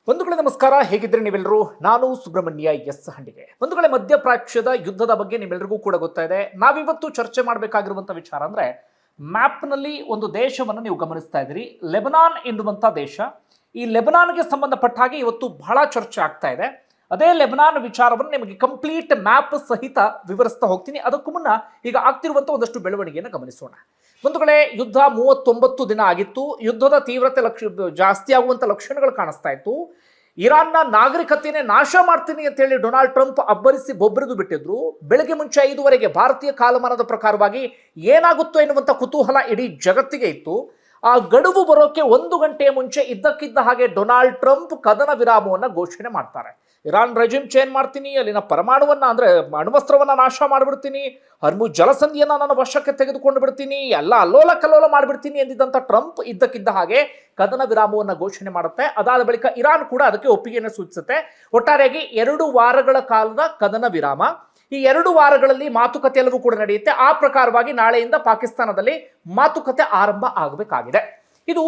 ಬಂಧುಗಳೇ ನಮಸ್ಕಾರ, ಹೇಗಿದ್ರೆ ನೀವೆಲ್ಲರೂ. ನಾನು ಸುಬ್ರಹ್ಮಣ್ಯ ಎಸ್ ಹಂಡಿಗೆ. ಬಂಧುಗಳೇ, ಮಧ್ಯಪ್ರಾಚ್ಯದ ಯುದ್ಧದ ಬಗ್ಗೆ ನಿಮ್ಮೆಲ್ಲರಿಗೂ ಕೂಡ ಗೊತ್ತಾ ಇದೆ. ನಾವಿವತ್ತು ಚರ್ಚೆ ಮಾಡಬೇಕಾಗಿರುವಂಥ ವಿಚಾರ ಅಂದ್ರೆ, ಮ್ಯಾಪ್ನಲ್ಲಿ ಒಂದು ದೇಶವನ್ನು ನೀವು ಗಮನಿಸ್ತಾ ಇದ್ದೀರಿ, ಲೆಬನಾನ್ ಎನ್ನುವಂಥ ದೇಶ. ಈ ಲೆಬನಾನ್ಗೆ ಸಂಬಂಧಪಟ್ಟ ಹಾಗೆ ಇವತ್ತು ಬಹಳ ಚರ್ಚೆ ಆಗ್ತಾ ಇದೆ. ಅದೇ ಲೆಬನಾನ್ ವಿಚಾರವನ್ನು ನಿಮಗೆ ಕಂಪ್ಲೀಟ್ ಮ್ಯಾಪ್ ಸಹಿತ ವಿವರಿಸ್ತಾ ಹೋಗ್ತೀನಿ. ಅದಕ್ಕೂ ಮುನ್ನ ಈಗ ಆಗ್ತಿರುವಂಥ ಒಂದಷ್ಟು ಬೆಳವಣಿಗೆಯನ್ನು ಗಮನಿಸೋಣ. ಬಂಧುಗಳೇ, ಯುದ್ಧ 39 ದಿನ ಆಗಿತ್ತು. ಯುದ್ಧದ ತೀವ್ರತೆ ಜಾಸ್ತಿ ಆಗುವಂಥ ಲಕ್ಷಣಗಳು ಕಾಣಿಸ್ತಾ ಇತ್ತು. ಇರಾನ್ನ ನಾಗರಿಕತೆಯನ್ನೇ ನಾಶ ಮಾಡ್ತೀನಿ ಅಂತ ಹೇಳಿ ಡೊನಾಲ್ಡ್ ಟ್ರಂಪ್ ಅಬ್ಬರಿಸಿ ಬೊಬ್ಬರಿದು ಬಿಟ್ಟಿದ್ರು. ಬೆಳಗ್ಗೆ ಮುಂಚೆ 5 ಭಾರತೀಯ ಕಾಲಮಾನದ ಪ್ರಕಾರವಾಗಿ ಏನಾಗುತ್ತೋ ಎನ್ನುವಂಥ ಕುತೂಹಲ ಇಡೀ ಜಗತ್ತಿಗೆ ಇತ್ತು. ಆ ಗಡುವು ಬರೋಕೆ 1 ಗಂಟೆಯ ಮುಂಚೆ ಇದ್ದಕ್ಕಿದ್ದ ಹಾಗೆ ಡೊನಾಲ್ಡ್ ಟ್ರಂಪ್ ಕದನ ವಿರಾಮವನ್ನು ಘೋಷಣೆ ಮಾಡ್ತಾರೆ. ಇರಾನ್ ರೆಜಿಮ್ ಚೇಂಜ್ ಮಾಡ್ತೀನಿ, ಅಲ್ಲಿನ ಪರಮಾಣುವನ್ನ ಅಂದ್ರೆ ಅಣ್ವಸ್ತ್ರವನ್ನ ನಾಶ ಮಾಡಿಬಿಡ್ತೀನಿ, ಹರ್ಮುಜ್ ಜಲಸಂಧಿಯನ್ನ ನಾನು ವಶಕ್ಕೆ ತೆಗೆದುಕೊಂಡು ಬಿಡ್ತೀನಿ, ಎಲ್ಲ ಅಲ್ಲೋಲ ಕಲ್ಲೋಲ ಮಾಡಿಬಿಡ್ತೀನಿ ಎಂದಿದ್ದಂಥ ಟ್ರಂಪ್ ಇದ್ದಕ್ಕಿದ್ದ ಹಾಗೆ ಕದನ ವಿರಾಮವನ್ನು ಘೋಷಣೆ ಮಾಡುತ್ತೆ. ಅದಾದ ಬಳಿಕ ಇರಾನ್ ಕೂಡ ಅದಕ್ಕೆ ಒಪ್ಪಿಗೆಯನ್ನು ಸೂಚಿಸುತ್ತೆ. ಒಟ್ಟಾರೆಯಾಗಿ 2 ವಾರಗಳ ಕಾಲದ ಕದನ ವಿರಾಮ. ಈ 2 ವಾರಗಳಲ್ಲಿ ಮಾತುಕತೆ ಎಲ್ಲವೂ ಕೂಡ ನಡೆಯುತ್ತೆ. ಆ ಪ್ರಕಾರವಾಗಿ ನಾಳೆಯಿಂದ ಪಾಕಿಸ್ತಾನದಲ್ಲಿ ಮಾತುಕತೆ ಆರಂಭ ಆಗಬೇಕಾಗಿದೆ. ಇದು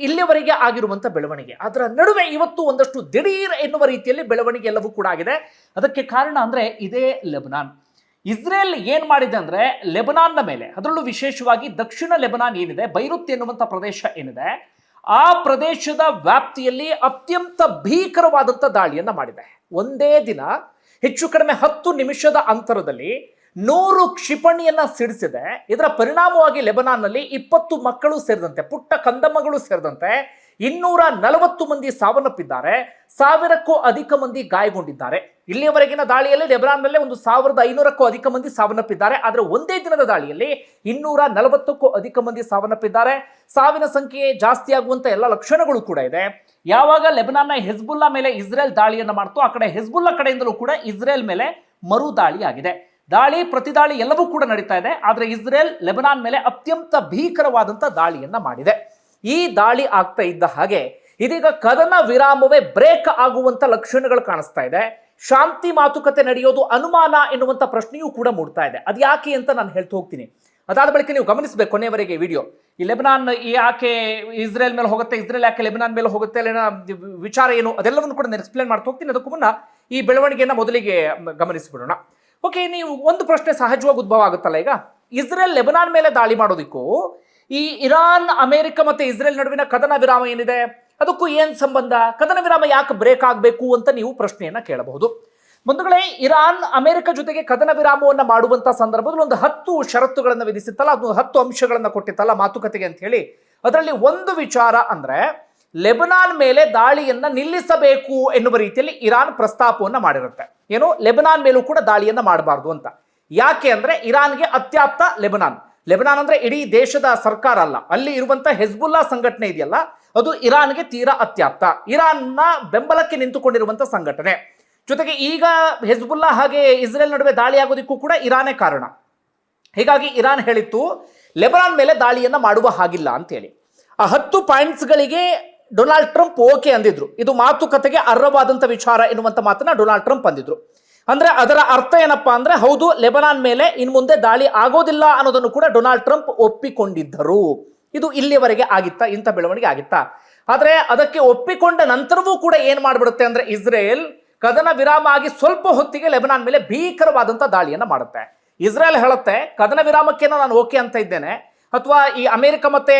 ಇಲ್ಲಿಯವರೆಗೆ ಆಗಿರುವಂಥ ಬೆಳವಣಿಗೆ. ಅದರ ನಡುವೆ ಇವತ್ತು ಒಂದಷ್ಟು ದಿಢೀರ್ ಎನ್ನುವ ರೀತಿಯಲ್ಲಿ ಬೆಳವಣಿಗೆ ಎಲ್ಲವೂ ಕೂಡ ಆಗಿದೆ. ಅದಕ್ಕೆ ಕಾರಣ ಅಂದ್ರೆ ಇದೇ ಲೆಬನಾನ್. ಇಸ್ರೇಲ್ ಏನ್ ಮಾಡಿದೆ ಅಂದ್ರೆ, ಲೆಬನಾನ್ನ ಮೇಲೆ, ಅದರಲ್ಲೂ ವಿಶೇಷವಾಗಿ ದಕ್ಷಿಣ ಲೆಬನಾನ್ ಏನಿದೆ, ಬೈರುತ್ ಎನ್ನುವಂಥ ಪ್ರದೇಶ ಏನಿದೆ, ಆ ಪ್ರದೇಶದ ವ್ಯಾಪ್ತಿಯಲ್ಲಿ ಅತ್ಯಂತ ಭೀಕರವಾದಂಥ ದಾಳಿಯನ್ನ ಮಾಡಿದೆ. ಒಂದೇ ದಿನ ಹೆಚ್ಚು ಕಡಿಮೆ 10 ನಿಮಿಷದ ಅಂತರದಲ್ಲಿ 100 ಕ್ಷಿಪಣಿಯನ್ನ ಸಿಡಿಸಿದೆ. ಇದರ ಪರಿಣಾಮವಾಗಿ ಲೆಬನಾನ್ನಲ್ಲಿ 20 ಮಕ್ಕಳು ಸೇರಿದಂತೆ, ಪುಟ್ಟ ಕಂದಮ್ಮಗಳು ಸೇರಿದಂತೆ 240 ಮಂದಿ ಸಾವನ್ನಪ್ಪಿದ್ದಾರೆ. 1000ಕ್ಕೂ ಅಧಿಕ ಮಂದಿ ಗಾಯಗೊಂಡಿದ್ದಾರೆ. ಇಲ್ಲಿಯವರೆಗಿನ ದಾಳಿಯಲ್ಲಿ ಲೆಬನಾನ್ನಲ್ಲಿ 1500ಕ್ಕೂ ಅಧಿಕ ಮಂದಿ ಸಾವನ್ನಪ್ಪಿದ್ದಾರೆ. ಆದರೆ ಒಂದೇ ದಿನದ ದಾಳಿಯಲ್ಲಿ 240ಕ್ಕೂ ಅಧಿಕ ಮಂದಿ ಸಾವನ್ನಪ್ಪಿದ್ದಾರೆ. ಸಾವಿನ ಸಂಖ್ಯೆ ಜಾಸ್ತಿ ಆಗುವಂತ ಎಲ್ಲ ಲಕ್ಷಣಗಳು ಕೂಡ ಇದೆ. ಯಾವಾಗ ಲೆಬನಾನ್ನ ಹೆಜ್ಬುಲ್ಲಾ ಮೇಲೆ ಇಸ್ರೇಲ್ ದಾಳಿಯನ್ನ ಮಾಡ್ತು, ಆ ಕಡೆ ಹೆಜ್ಬುಲ್ಲಾ ಕಡೆಯಿಂದಲೂ ಕೂಡ ಇಸ್ರೇಲ್ ಮೇಲೆ ಮರು ದಾಳಿ ಆಗಿದೆ. ದಾಳಿ ಪ್ರತಿದಾಳಿ ಎಲ್ಲವೂ ಕೂಡ ನಡೀತಾ ಇದೆ. ಆದರೆ ಇಸ್ರೇಲ್ ಲೆಬನಾನ್ ಮೇಲೆ ಅತ್ಯಂತ ಭೀಕರವಾದಂಥ ದಾಳಿಯನ್ನ ಮಾಡಿದೆ. ಈ ದಾಳಿ ಆಗ್ತಾ ಇದ್ದ ಹಾಗೆ ಇದೀಗ ಕದನ ವಿರಾಮವೇ ಬ್ರೇಕ್ ಆಗುವಂತ ಲಕ್ಷಣಗಳು ಕಾಣಿಸ್ತಾ ಇದೆ. ಶಾಂತಿ ಮಾತುಕತೆ ನಡೆಯೋದು ಅನುಮಾನ ಎನ್ನುವಂಥ ಪ್ರಶ್ನೆಯೂ ಕೂಡ ಮೂಡ್ತಾ ಇದೆ. ಅದು ಯಾಕೆ ಅಂತ ನಾನು ಹೇಳ್ತಾ ಹೋಗ್ತೀನಿ. ಅದಾದ ಬಳಿಕ ನೀವು ಗಮನಿಸಬೇಕು ಕೊನೆಯವರೆಗೆ ವಿಡಿಯೋ. ಈ ಲೆಬನಾನ್ ಯಾಕೆ ಇಸ್ರೇಲ್ ಮೇಲೆ ಹೋಗುತ್ತೆ, ಇಸ್ರೇಲ್ ಯಾಕೆ ಲೆಬನಾನ್ ಮೇಲೆ ಹೋಗುತ್ತೆ, ಅಲ್ಲಿನ ವಿಚಾರ ಏನು, ಅದೆಲ್ಲವನ್ನು ಕೂಡ ನಾನು ಎಕ್ಸ್ಪ್ಲೇನ್ ಮಾಡ್ತಾ ಹೋಗ್ತೀನಿ. ಅದಕ್ಕೂ ಮುನ್ನ ಈ ಬೆಳವಣಿಗೆಯನ್ನು ಮೊದಲಿಗೆ ಗಮನಿಸಿಬಿಡೋಣ. ಓಕೆ, ನೀವು ಒಂದು ಪ್ರಶ್ನೆ ಸಹಜವಾಗಿ ಉದ್ಭವ ಆಗುತ್ತಲ್ಲ. ಈಗ ಇಸ್ರೇಲ್ ಲೆಬನಾನ್ ಮೇಲೆ ದಾಳಿ ಮಾಡೋದಕ್ಕೂ ಈ ಇರಾನ್, ಅಮೆರಿಕ ಮತ್ತೆ ಇಸ್ರೇಲ್ ನಡುವಿನ ಕದನ ವಿರಾಮ ಏನಿದೆ ಅದಕ್ಕೂ ಏನ್ ಸಂಬಂಧ, ಕದನ ವಿರಾಮ ಯಾಕೆ ಬ್ರೇಕ್ ಆಗಬೇಕು ಅಂತ ನೀವು ಪ್ರಶ್ನೆಯನ್ನ ಕೇಳಬಹುದು. ಬಂಧುಗಳೇ, ಇರಾನ್ ಅಮೆರಿಕ ಜೊತೆಗೆ ಕದನ ವಿರಾಮವನ್ನು ಮಾಡುವಂತ ಸಂದರ್ಭದಲ್ಲಿ ಒಂದು 10 ಷರತ್ತುಗಳನ್ನು ವಿಧಿಸಿತ್ತಲ್ಲ, ಅದು 10 ಅಂಶಗಳನ್ನು ಕೊಟ್ಟಿತ್ತಲ್ಲ ಮಾತುಕತೆಗೆ ಅಂತ ಹೇಳಿ. ಅದರಲ್ಲಿ ಒಂದು ವಿಚಾರ ಅಂದ್ರೆ, ಲೆಬನಾನ್ ಮೇಲೆ ದಾಳಿಯನ್ನ ನಿಲ್ಲಿಸಬೇಕು ಎನ್ನುವ ರೀತಿಯಲ್ಲಿ ಇರಾನ್ ಪ್ರಸ್ತಾಪವನ್ನ ಮಾಡಿರುತ್ತೆ. ಏನು, ಲೆಬನಾನ್ ಮೇಲೂ ಕೂಡ ದಾಳಿಯನ್ನ ಮಾಡಬಾರ್ದು ಅಂತ. ಯಾಕೆ ಅಂದ್ರೆ, ಇರಾನ್ಗೆ ಅತ್ಯಾಪ್ತ ಲೆಬನಾನ್. ಲೆಬನಾನ್ ಅಂದ್ರೆ ಇಡೀ ದೇಶದ ಸರ್ಕಾರ ಅಲ್ಲ, ಅಲ್ಲಿ ಇರುವಂತ ಹೆಜ್ಬುಲ್ಲಾ ಸಂಘಟನೆ ಇದೆಯಲ್ಲ, ಅದು ಇರಾನ್ಗೆ ತೀರಾ ಅತ್ಯಾಪ್ತ. ಇರಾನ್ನ ಬೆಂಬಲಕ್ಕೆ ನಿಂತುಕೊಂಡಿರುವಂತ ಸಂಘಟನೆ. ಜೊತೆಗೆ ಈಗ ಹೆಜ್ಬುಲ್ಲಾ ಹಾಗೆ ಇಸ್ರೇಲ್ ನಡುವೆ ದಾಳಿ ಆಗೋದಕ್ಕೂ ಕೂಡ ಇರಾನೇ ಕಾರಣ. ಹೀಗಾಗಿ ಇರಾನ್ ಹೇಳಿತ್ತು ಲೆಬನಾನ್ ಮೇಲೆ ದಾಳಿಯನ್ನ ಮಾಡುವ ಹಾಗಿಲ್ಲ ಅಂತೇಳಿ. ಆ 10 ಪಾಯಿಂಟ್ಸ್ಗಳಿಗೆ ಡೊನಾಲ್ಡ್ ಟ್ರಂಪ್ ಓಕೆ ಅಂದಿದ್ರು. ಇದು ಮಾತುಕತೆಗೆ ಅರ್ಹವಾದಂಥ ವಿಚಾರ ಎನ್ನುವಂಥ ಮಾತನ್ನ ಡೊನಾಲ್ಡ್ ಟ್ರಂಪ್ ಅಂದಿದ್ರು. ಅಂದ್ರೆ ಅದರ ಅರ್ಥ ಏನಪ್ಪಾ ಅಂದ್ರೆ, ಹೌದು, ಲೆಬನಾನ್ ಮೇಲೆ ಇನ್ನು ಮುಂದೆ ದಾಳಿ ಆಗೋದಿಲ್ಲ ಅನ್ನೋದನ್ನು ಕೂಡ ಡೊನಾಲ್ಡ್ ಟ್ರಂಪ್ ಒಪ್ಪಿಕೊಂಡಿದ್ದರು. ಇದು ಇಲ್ಲಿಯವರೆಗೆ ಆಗಿತ್ತಾ, ಇಂಥ ಬೆಳವಣಿಗೆ ಆಗಿತ್ತಾ? ಆದ್ರೆ ಅದಕ್ಕೆ ಒಪ್ಪಿಕೊಂಡ ನಂತರವೂ ಕೂಡ ಏನ್ ಮಾಡ್ಬಿಡುತ್ತೆ ಅಂದ್ರೆ, ಇಸ್ರೇಲ್ ಕದನ ವಿರಾಮ ಆಗಿ ಸ್ವಲ್ಪ ಹೊತ್ತಿಗೆ ಲೆಬನಾನ್ ಮೇಲೆ ಭೀಕರವಾದಂಥ ದಾಳಿಯನ್ನ ಮಾಡುತ್ತೆ. ಇಸ್ರೇಲ್ ಹೇಳುತ್ತೆ, ಕದನ ವಿರಾಮಕ್ಕೇನೋ ನಾನು ಓಕೆ ಅಂತ ಇದ್ದೇನೆ, ಅಥವಾ ಈ ಅಮೆರಿಕ ಮತ್ತೆ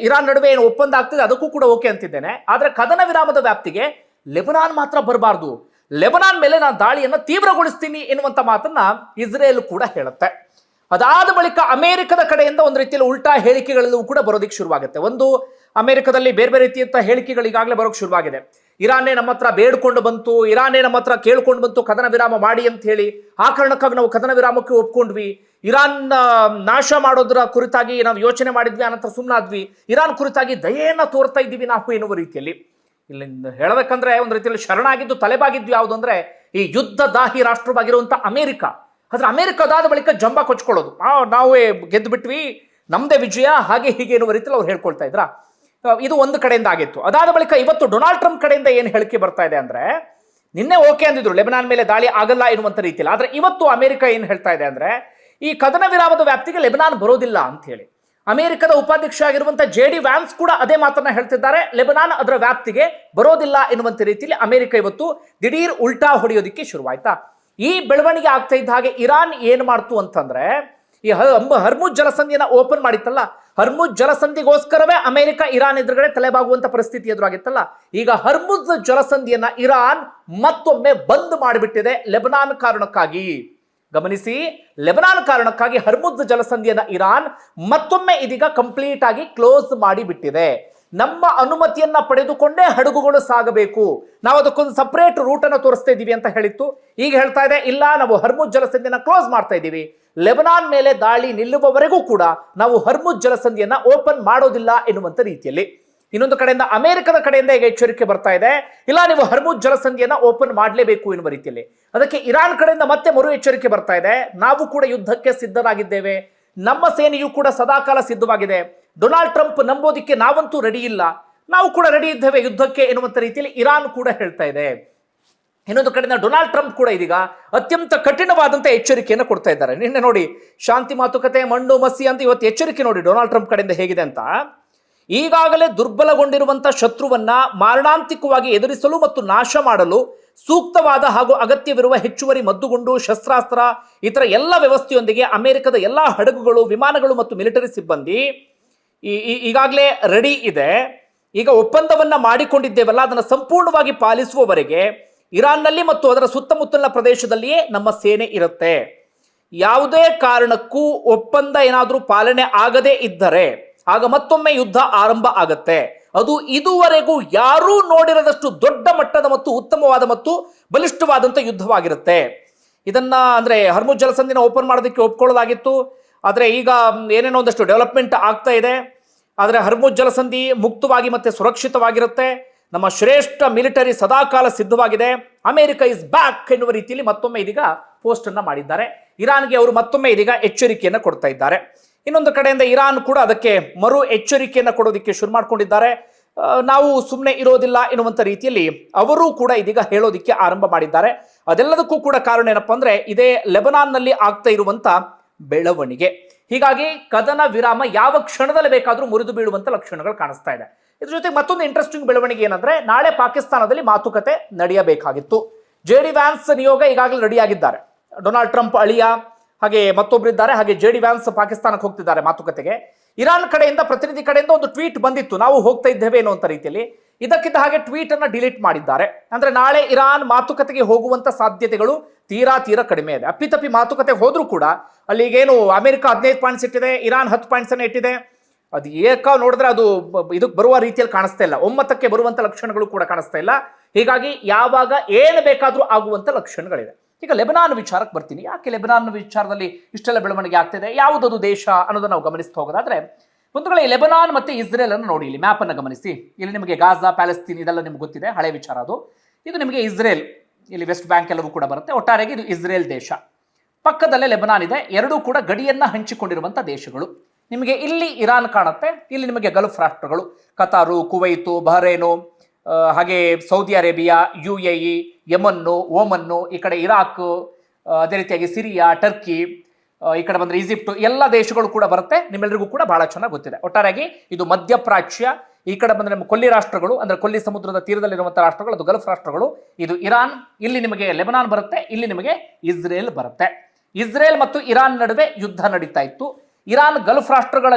ಇರಾನ್ ನಡುವೆ ಏನು ಒಪ್ಪಂದ ಆಗ್ತಿದೆ ಅದಕ್ಕೂ ಕೂಡ ಓಕೆ ಅಂತಿದ್ದೇನೆ, ಆದ್ರೆ ಕದನ ವಿರಾಮದ ವ್ಯಾಪ್ತಿಗೆ ಲೆಬನಾನ್ ಮಾತ್ರ ಬರಬಾರ್ದು, ಲೆಬನಾನ್ ಮೇಲೆ ನಾನು ದಾಳಿಯನ್ನು ತೀವ್ರಗೊಳಿಸ್ತೀನಿ ಎನ್ನುವಂಥ ಮಾತನ್ನ ಇಸ್ರೇಲ್ ಕೂಡ ಹೇಳುತ್ತೆ. ಅದಾದ ಬಳಿಕ ಅಮೆರಿಕದ ಕಡೆಯಿಂದ ಒಂದು ರೀತಿಯಲ್ಲಿ ಉಲ್ಟಾ ಹೇಳಿಕೆಗಳೆಲ್ಲವೂ ಕೂಡ ಬರೋದಕ್ಕೆ ಶುರುವಾಗುತ್ತೆ. ಒಂದು, ಅಮೆರಿಕದಲ್ಲಿ ಬೇರೆ ಬೇರೆ ರೀತಿಯಂಥ ಹೇಳಿಕೆಗಳು ಈಗಾಗಲೇ ಬರೋಕ್ಕೆ ಶುರುವಾಗಿದೆ. ಇರಾನೇ ನಮ್ಮ ಹತ್ರ ಬೇಡ್ಕೊಂಡು ಬಂತು, ಇರಾನೇ ನಮ್ಮ ಹತ್ರ ಕೇಳ್ಕೊಂಡು ಬಂತು ಕದನ ವಿರಾಮ ಮಾಡಿ ಅಂತ ಹೇಳಿ, ಆ ಕಾರಣಕ್ಕಾಗಿ ನಾವು ಕದನ ವಿರಾಮಕ್ಕೆ ಒಪ್ಕೊಂಡ್ವಿ. ಇರಾನ್ ನಾಶ ಮಾಡೋದ್ರ ಕುರಿತಾಗಿ ನಾವು ಯೋಚನೆ ಮಾಡಿದ್ವಿ, ಅನಂತರ ಸುಮ್ಮನಾದ್ವಿ. ಇರಾನ್ ಕುರಿತಾಗಿ ದಯೆಯನ್ನ ತೋರ್ತಾ ಇದ್ದೀವಿ ನಾವು ಎನ್ನುವ ರೀತಿಯಲ್ಲಿ. ಇಲ್ಲಿ ಹೇಳಬೇಕಂದ್ರೆ ಒಂದು ರೀತಿಯಲ್ಲಿ ಶರಣಾಗಿದ್ದು ತಲೆಬಾಗಿದ್ವಿ ಯಾವುದು ಅಂದ್ರೆ, ಈ ಯುದ್ಧ ದಾಹಿ ರಾಷ್ಟ್ರವಾಗಿರುವಂಥ ಅಮೆರಿಕ. ಆದ್ರೆ ಅಮೆರಿಕದಾದ ಬಳಿಕ ಜಂಬ ಕೊಚ್ಕೊಳ್ಳೋದು, ನಾವೇ ಗೆದ್ದು ಬಿಟ್ವಿ, ನಮ್ದೇ ವಿಜಯ, ಹಾಗೆ ಹೀಗೆ ಎನ್ನುವ ರೀತಿಯಲ್ಲಿ ಅವ್ರು ಹೇಳ್ಕೊಳ್ತಾ ಇದ್ರ. ಇದು ಒಂದು ಕಡೆಯಿಂದ ಆಗಿತ್ತು. ಅದಾದ ಬಳಿಕ ಇವತ್ತು ಡೊನಾಲ್ಡ್ ಟ್ರಂಪ್ ಕಡೆಯಿಂದ ಏನು ಹೇಳಿಕೆ ಬರ್ತಾ ಇದೆ ಅಂದ್ರೆ, ನಿನ್ನೆ ಓಕೆ ಅಂದಿದ್ರು ಲೆಬನಾನ್ ಮೇಲೆ ದಾಳಿ ಆಗಲ್ಲ ಎನ್ನುವಂಥ ರೀತಿಯಲ್ಲಿ, ಆದ್ರೆ ಇವತ್ತು ಅಮೆರಿಕ ಏನು ಹೇಳ್ತಾ ಇದೆ ಅಂದ್ರೆ, ಈ ಕದನ ವಿರಾಮದ ವ್ಯಾಪ್ತಿಗೆ ಲೆಬನಾನ್ ಬರೋದಿಲ್ಲ ಅಂತ ಹೇಳಿ. ಅಮೆರಿಕದ ಉಪಾಧ್ಯಕ್ಷ ಆಗಿರುವಂತಹ JD ವ್ಯಾನ್ಸ್ ಕೂಡ ಅದೇ ಮಾತನ್ನ ಹೇಳ್ತಿದ್ದಾರೆ. ಲೆಬನಾನ್ ಅದರ ವ್ಯಾಪ್ತಿಗೆ ಬರೋದಿಲ್ಲ ಎನ್ನುವಂತ ರೀತಿಯಲ್ಲಿ ಅಮೆರಿಕ ಇವತ್ತು ದಿಢೀರ್ ಉಲ್ಟಾ ಹೊಡೆಯೋದಿಕ್ಕೆ ಶುರುವಾಯ್ತಾ. ಈ ಬೆಳವಣಿಗೆ ಆಗ್ತಾ ಇದ್ದ ಹಾಗೆ ಇರಾನ್ ಏನ್ ಮಾಡ್ತು ಅಂತಂದ್ರೆ, ಈ ಹರ್ಮುಜ್ ಜಲಸಂಧಿಯನ್ನ ಓಪನ್ ಮಾಡಿತ್ತಲ್ಲ, ಹರ್ಮುಜ್ ಜಲಸಂಧಿಗೋಸ್ಕರವೇ ಅಮೆರಿಕ ಇರಾನ್ ಎದುರುಗಡೆ ತಲೆಬಾಗುವಂತ ಪರಿಸ್ಥಿತಿ ಎದುರಾಗಿತ್ತಲ್ಲ. ಈಗ ಹರ್ಮುಜ್ ಜಲಸಂಧಿಯನ್ನ ಇರಾನ್ ಮತ್ತೊಮ್ಮೆ ಬಂದ್ ಮಾಡಿಬಿಟ್ಟಿದೆ ಲೆಬನಾನ್ ಕಾರಣಕ್ಕಾಗಿ. ಗಮನಿಸಿ, ಲೆಬನಾನ್ ಕಾರಣಕ್ಕಾಗಿ ಹರ್ಮುಜ್ ಜಲಸಂಧಿಯನ್ನ ಇರಾನ್ ಮತ್ತೊಮ್ಮೆ ಇದೀಗ ಕಂಪ್ಲೀಟ್ ಆಗಿ ಕ್ಲೋಸ್ ಮಾಡಿಬಿಟ್ಟಿದೆ. ನಮ್ಮ ಅನುಮತಿಯನ್ನ ಪಡೆದುಕೊಂಡೇ ಹಡಗುಗಳು ಸಾಗಬೇಕು, ನಾವು ಅದಕ್ಕೊಂದು ಸಪರೇಟ್ ರೂಟ್ ಅನ್ನು ತೋರಿಸ್ತಾ ಇದ್ದೀವಿ ಅಂತ ಹೇಳಿತ್ತು. ಈಗ ಹೇಳ್ತಾ ಇದೆ, ಇಲ್ಲ, ನಾವು ಹರ್ಮುಜ್ ಜಲಸಂಧಿಯನ್ನ ಕ್ಲೋಸ್ ಮಾಡ್ತಾ ಇದ್ದೀವಿ, ಲೆಬನಾನ್ ಮೇಲೆ ದಾಳಿ ನಿಲ್ಲುವವರೆಗೂ ಕೂಡ ನಾವು ಹರ್ಮುಜ್ ಜಲಸಂಧಿಯನ್ನ ಓಪನ್ ಮಾಡೋದಿಲ್ಲ ಎನ್ನುವಂತ ರೀತಿಯಲ್ಲಿ. ಇನ್ನೊಂದು ಕಡೆಯಿಂದ ಅಮೆರಿಕದ ಕಡೆಯಿಂದ ಈಗ ಎಚ್ಚರಿಕೆ ಬರ್ತಾ ಇದೆ, ಇಲ್ಲ, ನೀವು ಹರ್ಮುಜ್ ಜಲಸಂಧಿಯನ್ನ ಓಪನ್ ಮಾಡಲೇಬೇಕು ಎನ್ನುವ ರೀತಿಯಲ್ಲಿ. ಅದಕ್ಕೆ ಇರಾನ್ ಕಡೆಯಿಂದ ಮತ್ತೆ ಮರು ಎಚ್ಚರಿಕೆ ಬರ್ತಾ ಇದೆ, ನಾವು ಕೂಡ ಯುದ್ಧಕ್ಕೆ ಸಿದ್ಧರಾಗಿದ್ದೇವೆ, ನಮ್ಮ ಸೇನೆಯು ಕೂಡ ಸದಾಕಾಲ ಸಿದ್ಧವಾಗಿದೆ, ಡೊನಾಲ್ಡ್ ಟ್ರಂಪ್ ನಂಬೋದಿಕ್ಕೆ ನಾವಂತೂ ರೆಡಿ ಇಲ್ಲ, ನಾವು ಕೂಡ ರೆಡಿ ಇದ್ದೇವೆ ಯುದ್ಧಕ್ಕೆ ಎನ್ನುವಂತ ರೀತಿಯಲ್ಲಿ ಇರಾನ್ ಕೂಡ ಹೇಳ್ತಾ ಇದೆ. ಇನ್ನೊಂದು ಕಡೆಯಿಂದ ಡೊನಾಲ್ಡ್ ಟ್ರಂಪ್ ಕೂಡ ಇದೀಗ ಅತ್ಯಂತ ಕಠಿಣವಾದಂತಹ ಎಚ್ಚರಿಕೆಯನ್ನು ಕೊಡ್ತಾ ಇದ್ದಾರೆ. ನಿನ್ನೆ ನೋಡಿ, ಶಾಂತಿ ಮಾತುಕತೆ ಮಣ್ಣು ಮಸಿ ಅಂತ ಇವತ್ತು ಎಚ್ಚರಿಕೆ ನೋಡಿ ಡೊನಾಲ್ಡ್ ಟ್ರಂಪ್ ಕಡೆಯಿಂದ ಹೇಗಿದೆ ಅಂತ. ಈಗಾಗಲೇ ದುರ್ಬಲಗೊಂಡಿರುವಂತಹ ಶತ್ರುವನ್ನ ಮಾರಣಾಂತಿಕವಾಗಿ ಎದುರಿಸಲು ಮತ್ತು ನಾಶ ಮಾಡಲು ಸೂಕ್ತವಾದ ಹಾಗೂ ಅಗತ್ಯವಿರುವ ಹೆಚ್ಚುವರಿ ಮದ್ದುಗುಂಡು, ಶಸ್ತ್ರಾಸ್ತ್ರ, ಇತರ ಎಲ್ಲ ವ್ಯವಸ್ಥೆಯೊಂದಿಗೆ ಅಮೆರಿಕದ ಎಲ್ಲಾ ಹಡಗುಗಳು, ವಿಮಾನಗಳು ಮತ್ತು ಮಿಲಿಟರಿ ಸಿಬ್ಬಂದಿ ಈಗಾಗಲೇ ರೆಡಿ ಇದೆ. ಈಗ ಒಪ್ಪಂದವನ್ನ ಮಾಡಿಕೊಂಡಿದ್ದೇವಲ್ಲ, ಅದನ್ನು ಸಂಪೂರ್ಣವಾಗಿ ಪಾಲಿಸುವವರೆಗೆ ಇರಾನ್ನಲ್ಲಿ ಮತ್ತು ಅದರ ಸುತ್ತಮುತ್ತಲಿನ ಪ್ರದೇಶದಲ್ಲಿಯೇ ನಮ್ಮ ಸೇನೆ ಇರುತ್ತೆ. ಯಾವುದೇ ಕಾರಣಕ್ಕೂ ಒಪ್ಪಂದ ಏನಾದರೂ ಪಾಲನೆ ಆಗದೇ ಇದ್ದರೆ ಆಗ ಮತ್ತೊಮ್ಮೆ ಯುದ್ಧ ಆರಂಭ ಆಗತ್ತೆ. ಅದು ಇದುವರೆಗೂ ಯಾರೂ ನೋಡಿರದಷ್ಟು ದೊಡ್ಡ ಮಟ್ಟದ ಮತ್ತು ಉತ್ತಮವಾದ ಮತ್ತು ಬಲಿಷ್ಠವಾದಂಥ ಯುದ್ಧವಾಗಿರುತ್ತೆ. ಇದನ್ನ ಅಂದ್ರೆ ಹರ್ಮುಜ್ ಜಲಸಂಧಿನ ಓಪನ್ ಮಾಡೋದಕ್ಕೆ ಒಪ್ಕೊಳ್ಳೋದಾಗಿತ್ತು, ಆದರೆ ಈಗ ಏನೇನೋ ಒಂದಷ್ಟು ಡೆವಲಪ್ಮೆಂಟ್ ಆಗ್ತಾ ಇದೆ. ಆದರೆ ಹರ್ಮುಜ್ ಜಲಸಂಧಿ ಮುಕ್ತವಾಗಿ ಮತ್ತೆ ಸುರಕ್ಷಿತವಾಗಿರುತ್ತೆ, ನಮ್ಮ ಶ್ರೇಷ್ಠ ಮಿಲಿಟರಿ ಸದಾಕಾಲ ಸಿದ್ಧವಾಗಿದೆ, ಅಮೆರಿಕ ಇಸ್ ಬ್ಯಾಕ್ ಎನ್ನುವ ರೀತಿಯಲ್ಲಿ ಮತ್ತೊಮ್ಮೆ ಇದೀಗ ಪೋಸ್ಟ್ ಅನ್ನ ಮಾಡಿದ್ದಾರೆ. ಇರಾನ್ಗೆ ಅವರು ಮತ್ತೊಮ್ಮೆ ಇದೀಗ ಎಚ್ಚರಿಕೆಯನ್ನು ಕೊಡ್ತಾ ಇದ್ದಾರೆ. ಇನ್ನೊಂದು ಕಡೆಯಿಂದ ಇರಾನ್ ಕೂಡ ಅದಕ್ಕೆ ಮರು ಎಚ್ಚರಿಕೆಯನ್ನು ಕೊಡೋದಕ್ಕೆ ಶುರು ಮಾಡ್ಕೊಂಡಿದ್ದಾರೆ. ನಾವು ಸುಮ್ಮನೆ ಇರೋದಿಲ್ಲ ಎನ್ನುವಂತ ರೀತಿಯಲ್ಲಿ ಅವರು ಕೂಡ ಇದೀಗ ಹೇಳೋದಿಕ್ಕೆ ಆರಂಭ ಮಾಡಿದ್ದಾರೆ. ಅದೆಲ್ಲದಕ್ಕೂ ಕೂಡ ಕಾರಣ ಏನಪ್ಪಾ ಅಂದ್ರೆ, ಇದೇ ಲೆಬನಾನ್ನಲ್ಲಿ ಆಗ್ತಾ ಇರುವಂತ ಬೆಳವಣಿಗೆ. ಹೀಗಾಗಿ ಕದನ ವಿರಾಮ ಯಾವ ಕ್ಷಣದಲ್ಲಿ ಬೇಕಾದರೂ ಮುರಿದು ಬೀಳುವಂತ ಲಕ್ಷಣಗಳು ಕಾಣಿಸ್ತಾ ಇದೆ. ಇದ್ರ ಜೊತೆಗೆ ಮತ್ತೊಂದು ಇಂಟ್ರೆಸ್ಟಿಂಗ್ ಬೆಳವಣಿಗೆ ಏನಂದ್ರೆ, ನಾಳೆ ಪಾಕಿಸ್ತಾನದಲ್ಲಿ ಮಾತುಕತೆ ನಡೆಯಬೇಕಾಗಿತ್ತು. JD ವ್ಯಾನ್ಸ್ ನಿಯೋಗ ಈಗಾಗಲೇ ರೆಡಿ ಆಗಿದ್ದಾರೆ. ಡೊನಾಲ್ಡ್ ಟ್ರಂಪ್ ಅಳಿಯ ಹಾಗೆ ಮತ್ತೊಬ್ಬರಿದ್ದಾರೆ, ಹಾಗೆ JD ವ್ಯಾನ್ಸ್ ಪಾಕಿಸ್ತಾನಕ್ಕೆ ಹೋಗ್ತಿದ್ದಾರೆ ಮಾತುಕತೆಗೆ. ಇರಾನ್ ಕಡೆಯಿಂದ ಪ್ರತಿನಿಧಿ ಕಡೆಯಿಂದ ಒಂದು ಟ್ವೀಟ್ ಬಂದಿತ್ತು, ನಾವು ಹೋಗ್ತಾ ಇದ್ದೇವೆ ಅನ್ನುವಂಥ ರೀತಿಯಲ್ಲಿ. ಇದಕ್ಕಿದ್ದ ಹಾಗೆ ಟ್ವೀಟ್ ಅನ್ನ ಡಿಲೀಟ್ ಮಾಡಿದ್ದಾರೆ. ಅಂದ್ರೆ ನಾಳೆ ಇರಾನ್ ಮಾತುಕತೆಗೆ ಹೋಗುವಂತ ಸಾಧ್ಯತೆಗಳು ತೀರಾ ಕಡಿಮೆ ಇದೆ. ಅಪ್ಪಿತಪ್ಪಿ ಮಾತುಕತೆ ಹೋದ್ರೂ ಕೂಡ ಅಲ್ಲಿಗೇನು ಅಮೆರಿಕ 15 ಪಾಯಿಂಟ್ಸ್ ಇಟ್ಟಿದೆ, ಇರಾನ್ 10 ಪಾಯಿಂಟ್ಸ್ ಅನ್ನ ಇಟ್ಟಿದೆ. ಅದು ನೋಡಿದ್ರೆ ಅದು ಇದಕ್ಕೆ ಬರುವ ರೀತಿಯಲ್ಲಿ ಕಾಣಿಸ್ತಾ ಇಲ್ಲ, ಒಮ್ಮತಕ್ಕೆ ಬರುವಂತ ಲಕ್ಷಣಗಳು ಕೂಡ ಕಾಣಿಸ್ತಾ ಇಲ್ಲ. ಹೀಗಾಗಿ ಯಾವಾಗ ಏನು ಬೇಕಾದ್ರೂ ಆಗುವಂತ ಲಕ್ಷಣಗಳಿದೆ. ಈಗ ಲೆಬನಾನ್ ವಿಚಾರಕ್ಕೆ ಬರ್ತೀನಿ. ಯಾಕೆ ಲೆಬನಾನ್ ವಿಚಾರದಲ್ಲಿ ಇಷ್ಟೆಲ್ಲ ಬೆಳವಣಿಗೆ ಆಗ್ತಿದೆ, ಯಾವುದದು ದೇಶ ಅನ್ನೋದನ್ನ ನಾವು ಗಮನಿಸ್ತಾ ಹೋಗೋದಾದ್ರೆ, ಒಂದು ವೇಳೆ ಲೆಬನಾನ್ ಮತ್ತೆ ಇಸ್ರೇಲ್ ಅನ್ನು ನೋಡಿ, ಇಲ್ಲಿ ಮ್ಯಾಪ್ ಅನ್ನು ಗಮನಿಸಿ. ಇಲ್ಲಿ ನಿಮಗೆ ಗಾಜಾ, ಪ್ಯಾಲೆಸ್ತೀನ್ ಇದೆಲ್ಲ ನಿಮ್ಗೆ ಗೊತ್ತಿದೆ, ಹಳೆ ವಿಚಾರ ಅದು. ಇದು ನಿಮಗೆ ಇಸ್ರೇಲ್, ಇಲ್ಲಿ ವೆಸ್ಟ್ ಬ್ಯಾಂಕ್ ಎಲ್ಲವೂ ಕೂಡ ಬರುತ್ತೆ. ಒಟ್ಟಾರೆಯಾಗಿ ಇದು ಇಸ್ರೇಲ್ ದೇಶ, ಪಕ್ಕದಲ್ಲೇ ಲೆಬನಾನ್ ಇದೆ. ಎರಡೂ ಕೂಡ ಗಡಿಯನ್ನ ಹಂಚಿಕೊಂಡಿರುವಂತ ದೇಶಗಳು. ನಿಮಗೆ ಇಲ್ಲಿ ಇರಾನ್ ಕಾಣುತ್ತೆ, ಇಲ್ಲಿ ನಿಮಗೆ ಗಲ್ಫ್ ರಾಷ್ಟ್ರಗಳು, ಕತಾರು, ಕುವೈತು, ಬಹರೇನು, ಹಾಗೆ ಸೌದಿ ಅರೇಬಿಯಾ, UAE, ಯಮನ್ನು, ಓಮನ್ನು, ಈ ಕಡೆ ಇರಾಕ್, ಅದೇ ರೀತಿಯಾಗಿ ಸಿರಿಯಾ, ಟರ್ಕಿ, ಈ ಕಡೆ ಬಂದ್ರೆ ಈಜಿಪ್ಟ್, ಎಲ್ಲ ದೇಶಗಳು ಕೂಡ ಬರುತ್ತೆ. ನಿಮ್ಮೆಲ್ಲರಿಗೂ ಕೂಡ ಬಹಳ ಚೆನ್ನಾಗಿ ಗೊತ್ತಿದೆ. ಒಟ್ಟಾರೆಯಾಗಿ ಇದು ಮಧ್ಯಪ್ರಾಚ್ಯ. ಈ ಕಡೆ ಬಂದ್ರೆ ನಮ್ಮ ಕೊಲ್ಲಿ ರಾಷ್ಟ್ರಗಳು, ಅಂದ್ರೆ ಕೊಲ್ಲಿ ಸಮುದ್ರದ ತೀರದಲ್ಲಿರುವಂತಹ ರಾಷ್ಟ್ರಗಳು, ಅದು ಗಲ್ಫ್ ರಾಷ್ಟ್ರಗಳು. ಇದು ಇರಾನ್, ಇಲ್ಲಿ ನಿಮಗೆ ಲೆಬನಾನ್ ಬರುತ್ತೆ, ಇಲ್ಲಿ ನಿಮಗೆ ಇಸ್ರೇಲ್ ಬರುತ್ತೆ. ಇಸ್ರೇಲ್ ಮತ್ತು ಇರಾನ್ ನಡುವೆ ಯುದ್ಧ ನಡೀತಾ ಇತ್ತು. ಇರಾನ್ ಗಲ್ಫ್ ರಾಷ್ಟ್ರಗಳ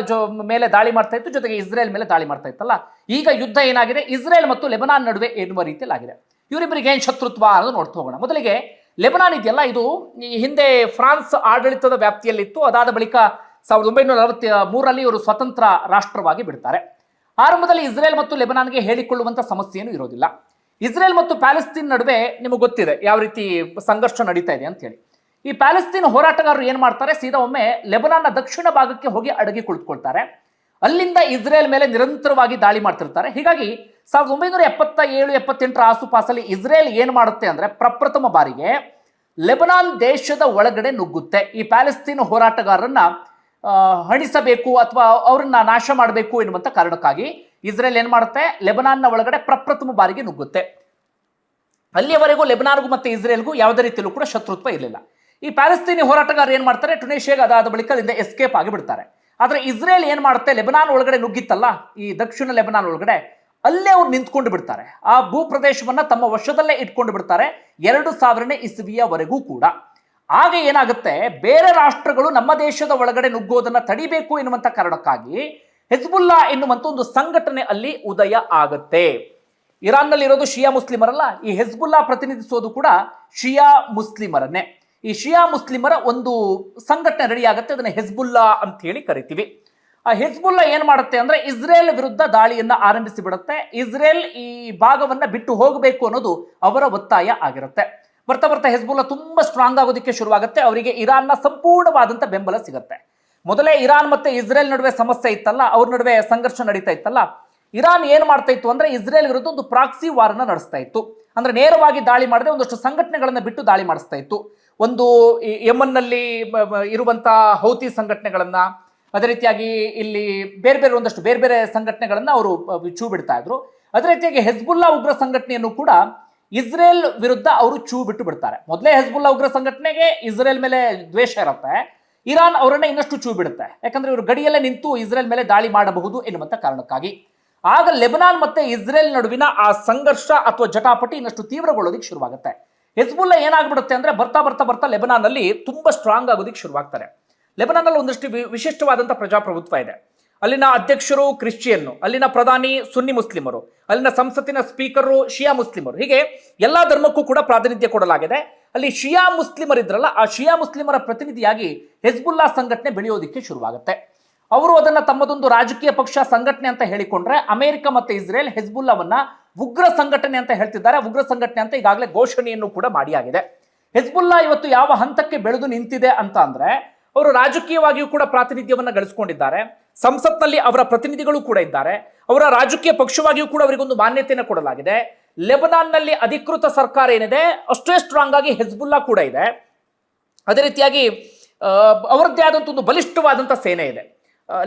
ಮೇಲೆ ದಾಳಿ ಮಾಡ್ತಾ ಇತ್ತು, ಜೊತೆಗೆ ಇಸ್ರೇಲ್ ಮೇಲೆ ದಾಳಿ ಮಾಡ್ತಾ ಇತ್ತಲ್ಲ. ಈಗ ಯುದ್ಧ ಏನಾಗಿದೆ, ಇಸ್ರೇಲ್ ಮತ್ತು ಲೆಬನಾನ್ ನಡುವೆ ಎನ್ನುವ ರೀತಿಯಲ್ಲಿ ಆಗಿದೆ. ಇವರಿಬ್ಬರಿಗೆ ಏನ್ ಶತ್ರುತ್ವ ಅನ್ನೋದು ನೋಡ್ತಾ ಹೋಗೋಣ. ಮೊದಲಿಗೆ ಲೆಬನಾನ್ ಇದೆಯಲ್ಲ, ಇದು ಹಿಂದೆ ಫ್ರಾನ್ಸ್ ಆಡಳಿತದ ವ್ಯಾಪ್ತಿಯಲ್ಲಿತ್ತು. ಅದಾದ ಬಳಿಕ 1943ರಲ್ಲಿ ಇವರು ಸ್ವತಂತ್ರ ರಾಷ್ಟ್ರವಾಗಿ ಬಿಡ್ತಾರೆ. ಆರಂಭದಲ್ಲಿ ಇಸ್ರೇಲ್ ಮತ್ತು ಲೆಬನಾನ್ಗೆ ಹೇಳಿಕೊಳ್ಳುವಂತ ಸಮಸ್ಯೆಯನ್ನು ಇರೋದಿಲ್ಲ. ಇಸ್ರೇಲ್ ಮತ್ತು ಪ್ಯಾಲೆಸ್ತೀನ್ ನಡುವೆ ನಿಮಗೆ ಗೊತ್ತಿದೆ ಯಾವ ರೀತಿ ಸಂಘರ್ಷ ನಡೀತಾ ಇದೆ ಅಂತ ಹೇಳಿ. ಈ ಪ್ಯಾಲೆಸ್ತೀನ್ ಹೋರಾಟಗಾರರು ಏನ್ ಮಾಡ್ತಾರೆ, ಸೀದಾ ಒಮ್ಮೆ ಲೆಬನಾನ್ನ ದಕ್ಷಿಣ ಭಾಗಕ್ಕೆ ಹೋಗಿ ಅಡಗಿ ಕುಳಿತುಕೊಳ್ತಾರೆ. ಅಲ್ಲಿಂದ ಇಸ್ರೇಲ್ ಮೇಲೆ ನಿರಂತರವಾಗಿ ದಾಳಿ ಮಾಡ್ತಿರ್ತಾರೆ. ಹೀಗಾಗಿ 1977-78 ಆಸುಪಾಸಲ್ಲಿ ಇಸ್ರೇಲ್ ಏನ್ ಮಾಡುತ್ತೆ ಅಂದ್ರೆ, ಪ್ರಪ್ರಥಮ ಬಾರಿಗೆ ಲೆಬನಾನ್ ದೇಶದ ಒಳಗಡೆ ನುಗ್ಗುತ್ತೆ. ಈ ಪ್ಯಾಲೆಸ್ತೀನ್ ಹೋರಾಟಗಾರರನ್ನ ಹಣಿಸಬೇಕು ಅಥವಾ ಅವರನ್ನ ನಾಶ ಮಾಡಬೇಕು ಎನ್ನುವಂತ ಕಾರಣಕ್ಕಾಗಿ ಇಸ್ರೇಲ್ ಏನ್ ಮಾಡುತ್ತೆ, ಲೆಬನಾನ್ನ ಒಳಗಡೆ ಪ್ರಪ್ರಥಮ ಬಾರಿಗೆ ನುಗ್ಗುತ್ತೆ. ಅಲ್ಲಿಯವರೆಗೂ ಲೆಬನಾನ್ಗೂ ಮತ್ತೆ ಇಸ್ರೇಲ್ಗೂ ಯಾವುದೇ ರೀತಿಯಲ್ಲೂ ಕೂಡ ಶತ್ರುತ್ವ ಇರಲಿಲ್ಲ. ಈ ಪ್ಯಾಲೆಸ್ತೀನಿ ಹೋರಾಟಗಾರರು ಏನ್ ಮಾಡ್ತಾರೆ, ಟುನೇಷಿಯಾಗೆ ಅದಾದ ಬಳಿಕ ಅಲ್ಲಿಂದ ಎಸ್ಕೇಪ್ ಆಗಿ ಬಿಡ್ತಾರೆ. ಆದ್ರೆ ಇಸ್ರೇಲ್ ಏನ್ ಮಾಡುತ್ತೆ, ಲೆಬನಾನ್ ಒಳಗಡೆ ನುಗ್ಗಿತ್ತಲ್ಲ, ಈ ದಕ್ಷಿಣ ಲೆಬನಾನ್ ಒಳಗಡೆ, ಅಲ್ಲೇ ಅವ್ರು ನಿಂತ್ಕೊಂಡು ಬಿಡ್ತಾರೆ. ಆ ಭೂ ಪ್ರದೇಶವನ್ನ ತಮ್ಮ ವಶದಲ್ಲೇ ಇಟ್ಕೊಂಡು ಬಿಡ್ತಾರೆ 2000ನೇ ಇಸವಿಯವರೆಗೂ ಕೂಡ. ಆಗ ಏನಾಗುತ್ತೆ, ಬೇರೆ ರಾಷ್ಟ್ರಗಳು ನಮ್ಮ ದೇಶದ ಒಳಗಡೆ ನುಗ್ಗೋದನ್ನ ತಡಿಬೇಕು ಎನ್ನುವಂತ ಕಾರಣಕ್ಕಾಗಿ ಹೆಜ್ಬುಲ್ಲಾ ಎನ್ನುವಂತ ಒಂದು ಸಂಘಟನೆ ಅಲ್ಲಿ ಉದಯ ಆಗುತ್ತೆ. ಇರಾನ್ನಲ್ಲಿ ಇರೋದು ಶಿಯಾ ಮುಸ್ಲಿಮರಲ್ಲ, ಈ ಹೆಜ್ಬುಲ್ಲಾ ಪ್ರತಿನಿಧಿಸೋದು ಕೂಡ ಶಿಯಾ ಮುಸ್ಲಿಮರನ್ನೇ. ಈ ಶಿಯಾ ಮುಸ್ಲಿಮರ ಒಂದು ಸಂಘಟನೆ ರೆಡಿ ಆಗುತ್ತೆ, ಅದನ್ನ ಹೆಜ್ಬುಲ್ಲಾ ಅಂತ ಹೇಳಿ ಕರಿತೀವಿ. ಆ ಹೆಜ್ಬುಲ್ಲಾ ಏನ್ ಮಾಡುತ್ತೆ ಅಂದ್ರೆ ಇಸ್ರೇಲ್ ವಿರುದ್ಧ ದಾಳಿಯನ್ನ ಆರಂಭಿಸಿ ಬಿಡುತ್ತೆ. ಇಸ್ರೇಲ್ ಈ ಭಾಗವನ್ನ ಬಿಟ್ಟು ಹೋಗಬೇಕು ಅನ್ನೋದು ಅವರ ಒತ್ತಾಯ ಆಗಿರುತ್ತೆ. ಬರ್ತಾ ಬರ್ತಾ ಹೆಜ್ಬುಲ್ಲಾ ತುಂಬಾ ಸ್ಟ್ರಾಂಗ್ ಆಗೋದಕ್ಕೆ ಶುರುವಾಗುತ್ತೆ. ಅವರಿಗೆ ಇರಾನ್ನ ಸಂಪೂರ್ಣವಾದಂತ ಬೆಂಬಲ ಸಿಗುತ್ತೆ. ಮೊದಲೇ ಇರಾನ್ ಮತ್ತೆ ಇಸ್ರೇಲ್ ನಡುವೆ ಸಮಸ್ಯೆ ಇತ್ತಲ್ಲ, ಅವ್ರ ನಡುವೆ ಸಂಘರ್ಷ ನಡೀತಾ ಇತ್ತಲ್ಲ, ಇರಾನ್ ಏನ್ ಮಾಡ್ತಾ ಇತ್ತು ಅಂದ್ರೆ ಇಸ್ರೇಲ್ ವಿರುದ್ಧ ಒಂದು ಪ್ರಾಕ್ಸಿ ವಾರನ್ನ ನಡೆಸ್ತಾ ಇತ್ತು. ಅಂದ್ರೆ ನೇರವಾಗಿ ದಾಳಿ ಮಾಡದೆ ಒಂದಷ್ಟು ಸಂಘಟನೆಗಳನ್ನ ಬಿಟ್ಟು ದಾಳಿ ಮಾಡಿಸ್ತಾ ಇತ್ತು. ಒಂದು ಯಮನ್ ನಲ್ಲಿ ಇರುವಂತಹ ಹೌತಿ ಸಂಘಟನೆಗಳನ್ನ, ಅದೇ ರೀತಿಯಾಗಿ ಇಲ್ಲಿ ಬೇರೆ ಬೇರೆ ಒಂದಷ್ಟು ಬೇರೆ ಬೇರೆ ಸಂಘಟನೆಗಳನ್ನ ಅವರು ಚೂ ಬಿಡ್ತಾ ಇದ್ರು. ಅದೇ ರೀತಿಯಾಗಿ ಹೆಜ್ಬುಲ್ಲಾ ಉಗ್ರ ಸಂಘಟನೆಯನ್ನು ಕೂಡ ಇಸ್ರೇಲ್ ವಿರುದ್ಧ ಅವರು ಚೂ ಬಿಟ್ಟು ಬಿಡ್ತಾರೆ. ಮೊದಲೇ ಹೆಜ್ಬುಲ್ಲಾ ಉಗ್ರ ಸಂಘಟನೆಗೆ ಇಸ್ರೇಲ್ ಮೇಲೆ ದ್ವೇಷ ಇರುತ್ತೆ, ಇರಾನ್ ಅವರನ್ನ ಇನ್ನಷ್ಟು ಚೂ ಬಿಡುತ್ತೆ. ಯಾಕಂದ್ರೆ ಇವರು ಗಡಿಯಲ್ಲೇ ನಿಂತು ಇಸ್ರೇಲ್ ಮೇಲೆ ದಾಳಿ ಮಾಡಬಹುದು ಎನ್ನುವಂತ ಕಾರಣಕ್ಕಾಗಿ. ಆಗ ಲೆಬನಾನ್ ಮತ್ತೆ ಇಸ್ರೇಲ್ ನಡುವಿನ ಆ ಸಂಘರ್ಷ ಅಥವಾ ಜಟಾಪಟಿ ಇನ್ನಷ್ಟು ತೀವ್ರಗೊಳ್ಳೋದಿಕ್ಕೆ ಶುರುವಾಗುತ್ತೆ. ಹೆಜ್ಬುಲ್ಲಾ ಏನಾಗ್ಬಿಡುತ್ತೆ ಅಂದ್ರೆ ಬರ್ತಾ ಬರ್ತಾ ಬರ್ತಾ ಲೆಬನಾನ್ ಅಲ್ಲಿ ತುಂಬಾ ಸ್ಟ್ರಾಂಗ್ ಆಗೋದಿಕ್ಕೆ ಶುರುವಾಗ್ತಾರೆ. ಲೆಬನಾನ್ ಅಲ್ಲಿ ಒಂದಷ್ಟು ವಿಶಿಷ್ಟವಾದಂತಹ ಪ್ರಜಾಪ್ರಭುತ್ವ ಇದೆ. ಅಲ್ಲಿನ ಅಧ್ಯಕ್ಷರು ಕ್ರಿಶ್ಚಿಯನ್ನು, ಅಲ್ಲಿನ ಪ್ರಧಾನಿ ಸುನ್ನಿ ಮುಸ್ಲಿಮರು, ಅಲ್ಲಿನ ಸಂಸತ್ತಿನ ಸ್ಪೀಕರು ಶಿಯಾ ಮುಸ್ಲಿಮರು, ಹೀಗೆ ಎಲ್ಲಾ ಧರ್ಮಕ್ಕೂ ಕೂಡ ಪ್ರಾತಿನಿಧ್ಯ ಕೊಡಲಾಗಿದೆ. ಅಲ್ಲಿ ಶಿಯಾ ಮುಸ್ಲಿಮರಿದ್ರಲ್ಲ, ಆ ಶಿಯಾ ಮುಸ್ಲಿಮರ ಪ್ರತಿನಿಧಿಯಾಗಿ ಹೆಜ್ಬುಲ್ಲಾ ಸಂಘಟನೆ ಬೆಳೆಯೋದಿಕ್ಕೆ ಶುರುವಾಗುತ್ತೆ. ಅವರು ಅದನ್ನ ತಮ್ಮದೊಂದು ರಾಜಕೀಯ ಪಕ್ಷ ಸಂಘಟನೆ ಅಂತ ಹೇಳಿಕೊಂಡ್ರೆ, ಅಮೆರಿಕ ಮತ್ತೆ ಇಸ್ರೇಲ್ ಹೆಜ್ಬುಲ್ಲಾವನ್ನ ಉಗ್ರ ಸಂಘಟನೆ ಅಂತ ಹೇಳ್ತಿದ್ದಾರೆ. ಉಗ್ರ ಸಂಘಟನೆ ಅಂತ ಈಗಾಗಲೇ ಘೋಷಣೆಯನ್ನು ಕೂಡ ಮಾಡಿಯಾಗಿದೆ. ಹೆಜ್ಬುಲ್ಲಾ ಇವತ್ತು ಯಾವ ಹಂತಕ್ಕೆ ಬೆಳೆದು ನಿಂತಿದೆ ಅಂತ ಅಂದ್ರೆ, ಅವರು ರಾಜಕೀಯವಾಗಿಯೂ ಕೂಡ ಪ್ರಾತಿನಿಧ್ಯವನ್ನ ಗಳಿಸಿಕೊಂಡಿದ್ದಾರೆ. ಸಂಸತ್ನಲ್ಲಿ ಅವರ ಪ್ರತಿನಿಧಿಗಳು ಕೂಡ ಇದ್ದಾರೆ. ಅವರ ರಾಜಕೀಯ ಪಕ್ಷವಾಗಿಯೂ ಕೂಡ ಅವರಿಗೊಂದು ಮಾನ್ಯತೆಯನ್ನು ಕೊಡಲಾಗಿದೆ. ಲೆಬನಾನ್ನಲ್ಲಿ ಅಧಿಕೃತ ಸರ್ಕಾರ ಏನಿದೆ ಅಷ್ಟೇ ಸ್ಟ್ರಾಂಗ್ ಆಗಿ ಹೆಜ್ಬುಲ್ಲಾ ಕೂಡ ಇದೆ. ಅದೇ ರೀತಿಯಾಗಿ ಅವರದ್ದೇ ಆದಂಥ ಒಂದು ಬಲಿಷ್ಠವಾದಂಥ ಸೇನೆ ಇದೆ.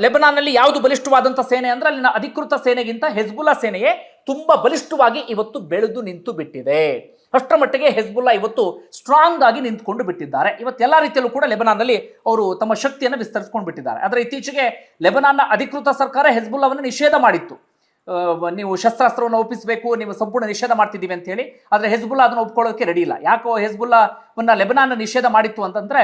ಲೆಬನಾನ್ನಲ್ಲಿ ಯಾವುದು ಬಲಿಷ್ಠವಾದಂಥ ಸೇನೆ ಅಂದ್ರೆ ಅಲ್ಲಿನ ಅಧಿಕೃತ ಸೇನೆಗಿಂತ ಹೆಜ್ಬುಲ್ಲಾ ಸೇನೆಯೇ ತುಂಬಾ ಬಲಿಷ್ಠವಾಗಿ ಇವತ್ತು ಬೆಳೆದು ನಿಂತು ಬಿಟ್ಟಿದೆ. ಅಷ್ಟರ ಮಟ್ಟಿಗೆ ಹೆಜ್ಬುಲ್ಲಾ ಇವತ್ತು ಸ್ಟ್ರಾಂಗ್ ಆಗಿ ನಿಂತ್ಕೊಂಡು ಬಿಟ್ಟಿದ್ದಾರೆ. ಇವತ್ತು ಎಲ್ಲಾ ರೀತಿಯಲ್ಲೂ ಕೂಡ ಲೆಬನಾನ್ನಲ್ಲಿ ಅವರು ತಮ್ಮ ಶಕ್ತಿಯನ್ನು ವಿಸ್ತರಿಸಿಕೊಂಡು ಬಿಟ್ಟಿದ್ದಾರೆ. ಆದರೆ ಇತ್ತೀಚೆಗೆ ಲೆಬನಾನ್ನ ಅಧಿಕೃತ ಸರ್ಕಾರ ಹೆಜ್ಬುಲ್ಲಾವನ್ನು ನಿಷೇಧ ಮಾಡಿತ್ತು. ನೀವು ಶಸ್ತ್ರಾಸ್ತ್ರವನ್ನು ಒಪ್ಪಿಸಬೇಕು, ನೀವು ಸಂಪೂರ್ಣ ನಿಷೇಧ ಮಾಡ್ತಿದ್ದೀವಿ ಅಂತ ಹೇಳಿ. ಆದರೆ ಹೆಜ್ಬುಲ್ಲಾ ಅದನ್ನು ಒಪ್ಕೊಳ್ಳೋಕೆ ರೆಡಿ ಇಲ್ಲ. ಯಾಕೋ ಹೆಜ್ಬುಲ್ಲಾವನ್ನ ಲೆಬನಾನ್ ನಿಷೇಧ ಮಾಡಿತ್ತು ಅಂತಂದ್ರೆ,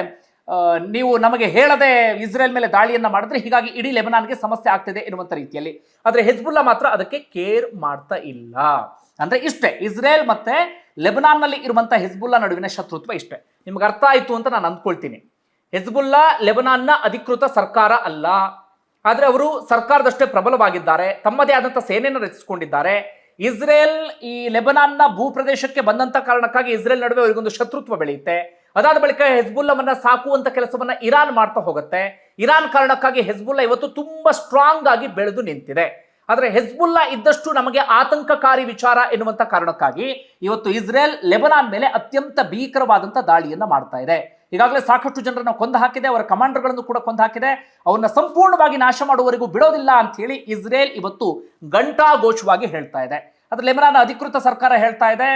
ನೀವು ನಮಗೆ ಹೇಳದೆ ಇಸ್ರೇಲ್ ಮೇಲೆ ದಾಳಿಯನ್ನ ಮಾಡಿದ್ರೆ ಹೀಗಾಗಿ ಇಡೀ ಲೆಬನಾನ್ಗೆ ಸಮಸ್ಯೆ ಆಗ್ತಿದೆ ಎನ್ನುವಂತ ರೀತಿಯಲ್ಲಿ. ಆದ್ರೆ ಹೆಜ್ಬುಲ್ಲಾ ಮಾತ್ರ ಅದಕ್ಕೆ ಕೇರ್ ಮಾಡ್ತಾ ಇಲ್ಲ. ಅಂದ್ರೆ ಇಷ್ಟೇ, ಇಸ್ರೇಲ್ ಮತ್ತೆ ಲೆಬನಾನ್ನಲ್ಲಿ ಇರುವಂತಹ ಹೆಜ್ಬುಲ್ಲಾ ನಡುವಿನ ಶತ್ರುತ್ವ ಇಷ್ಟೇ. ನಿಮ್ಗೆ ಅರ್ಥ ಆಯ್ತು ಅಂತ ನಾನು ಅಂದ್ಕೊಳ್ತೀನಿ. ಹೆಜ್ಬುಲ್ಲಾ ಲೆಬನಾನ್ನ ಅಧಿಕೃತ ಸರ್ಕಾರ ಅಲ್ಲ, ಆದ್ರೆ ಅವರು ಸರ್ಕಾರದಷ್ಟೇ ಪ್ರಬಲವಾಗಿದ್ದಾರೆ, ತಮ್ಮದೇ ಆದಂತಹ ಸೇನೆಯನ್ನು ರಚಿಸಿಕೊಂಡಿದ್ದಾರೆ. ಇಸ್ರೇಲ್ ಈ ಲೆಬನಾನ್ನ ಭೂಪ್ರದೇಶಕ್ಕೆ ಬಂದಂತ ಕಾರಣಕ್ಕಾಗಿ ಇಸ್ರೇಲ್ ನಡುವೆ ಅವರಿಗೊಂದು ಶತ್ರುತ್ವ ಬೆಳೆಯುತ್ತೆ. ಅದಾದ ಬಳಿಕ ಹೆಜ್ಬುಲ್ಲಾವನ್ನ ಸಾಕುವಂತ ಕೆಲಸವನ್ನ ಇರಾನ್ ಮಾಡ್ತಾ ಹೋಗುತ್ತೆ. ಇರಾನ್ ಕಾರಣಕ್ಕಾಗಿ ಹೆಜ್ಬುಲ್ಲಾ ಇವತ್ತು ತುಂಬಾ ಸ್ಟ್ರಾಂಗ್ ಆಗಿ ಬೆಳೆದು ನಿಂತಿದೆ. ಆದರೆ ಹೆಜ್ಬುಲ್ಲಾ ಇದ್ದಷ್ಟು ನಮಗೆ ಆತಂಕಕಾರಿ ವಿಚಾರ ಎನ್ನುವಂತ ಕಾರಣಕ್ಕಾಗಿ ಇವತ್ತು ಇಸ್ರೇಲ್ ಲೆಬನಾನ್ ಮೇಲೆ ಅತ್ಯಂತ ಭೀಕರವಾದಂತಹ ದಾಳಿಯನ್ನ ಮಾಡ್ತಾ ಇದೆ. ಈಗಾಗಲೇ ಸಾಕಷ್ಟು ಜನರನ್ನು ಕೊಂದು ಹಾಕಿದೆ, ಅವರ ಕಮಾಂಡರ್ಗಳನ್ನು ಕೂಡ ಕೊಂದು ಹಾಕಿದೆ. ಅವನ್ನ ಸಂಪೂರ್ಣವಾಗಿ ನಾಶ ಮಾಡುವವರೆಗೂ ಬಿಡೋದಿಲ್ಲ ಅಂತ ಹೇಳಿ ಇಸ್ರೇಲ್ ಇವತ್ತು ಘಂಟಾಘೋಷವಾಗಿ ಹೇಳ್ತಾ ಇದೆ. ಆದ್ರೆ ಲೆಬನಾನ್ ಅಧಿಕೃತ ಸರ್ಕಾರ ಹೇಳ್ತಾ ಇದೆ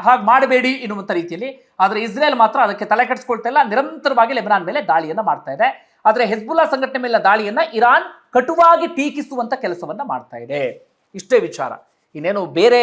ಹಾಗೆ ಮಾಡಬೇಡಿ ಎನ್ನುವಂತ ರೀತಿಯಲ್ಲಿ. ಆದ್ರೆ ಇಸ್ರೇಲ್ ಮಾತ್ರ ಅದಕ್ಕೆ ತಲೆ ಕೆಡಿಸ್ಕೊಳ್ತಾ ಇಲ್ಲ, ನಿರಂತರವಾಗಿ ಲೆಬನಾನ್ ಮೇಲೆ ದಾಳಿಯನ್ನ ಮಾಡ್ತಾ ಇದೆ. ಆದ್ರೆ ಹೆಜ್ಬುಲ್ಲಾ ಸಂಘಟನೆ ಮೇಲೆ ದಾಳಿಯನ್ನ ಇರಾನ್ ಕಟುವಾಗಿ ಟೀಕಿಸುವಂತ ಕೆಲಸವನ್ನ ಮಾಡ್ತಾ ಇದೆ. ಇಷ್ಟೇ ವಿಚಾರ, ಇನ್ನೇನು ಬೇರೆ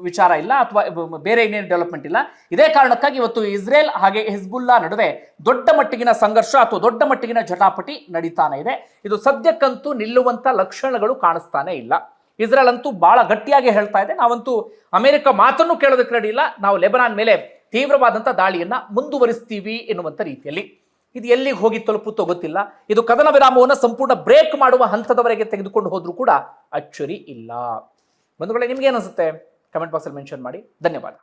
ವಿಚಾರ ಇಲ್ಲ ಅಥವಾ ಬೇರೆ ಇನ್ನೇನು ಡೆವಲಪ್ಮೆಂಟ್ ಇಲ್ಲ. ಇದೇ ಕಾರಣಕ್ಕಾಗಿ ಇವತ್ತು ಇಸ್ರೇಲ್ ಹಾಗೆ ಹೆಜ್ಬುಲ್ಲಾ ನಡುವೆ ದೊಡ್ಡ ಮಟ್ಟಿಗಿನ ಸಂಘರ್ಷ ಅಥವಾ ದೊಡ್ಡ ಮಟ್ಟಿಗಿನ ಜಟಾಪಟಿ ನಡೀತಾನೆ ಇದೆ. ಇದು ಸದ್ಯಕ್ಕಂತೂ ನಿಲ್ಲುವಂತ ಲಕ್ಷಣಗಳು ಕಾಣಿಸ್ತಾನೆ ಇಲ್ಲ. ಇಸ್ರೇಲ್ ಅಂತೂ ಬಹಳ ಗಟ್ಟಿಯಾಗಿ ಹೇಳ್ತಾ ಇದೆ, ನಾವಂತೂ ಅಮೆರಿಕ ಮಾತನ್ನು ಕೇಳೋದಕ್ಕೆ ರೆಡಿ ಇಲ್ಲ, ನಾವು ಲೆಬನಾನ್ ಮೇಲೆ ತೀವ್ರವಾದಂಥ ದಾಳಿಯನ್ನ ಮುಂದುವರಿಸ್ತೀವಿ ಎನ್ನುವಂಥ ರೀತಿಯಲ್ಲಿ. ಇದು ಎಲ್ಲಿಗೆ ಹೋಗಿ ತಲುಪುತ್ತೋ ಗೊತ್ತಿಲ್ಲ. ಇದು ಕದನ ವಿರಾಮವನ್ನು ಸಂಪೂರ್ಣ ಬ್ರೇಕ್ ಮಾಡುವ ಹಂತದವರೆಗೆ ತೆಗೆದುಕೊಂಡು ಹೋದ್ರೂ ಕೂಡ ಅಚ್ಚರಿ ಇಲ್ಲ. ಬಂಧುಗಳೇ, ನಿಮ್ಗೆ ಏನಿಸುತ್ತೆ ಕಮೆಂಟ್ ಬಾಕ್ಸಲ್ಲಿ ಮೆನ್ಷನ್ ಮಾಡಿ. ಧನ್ಯವಾದ.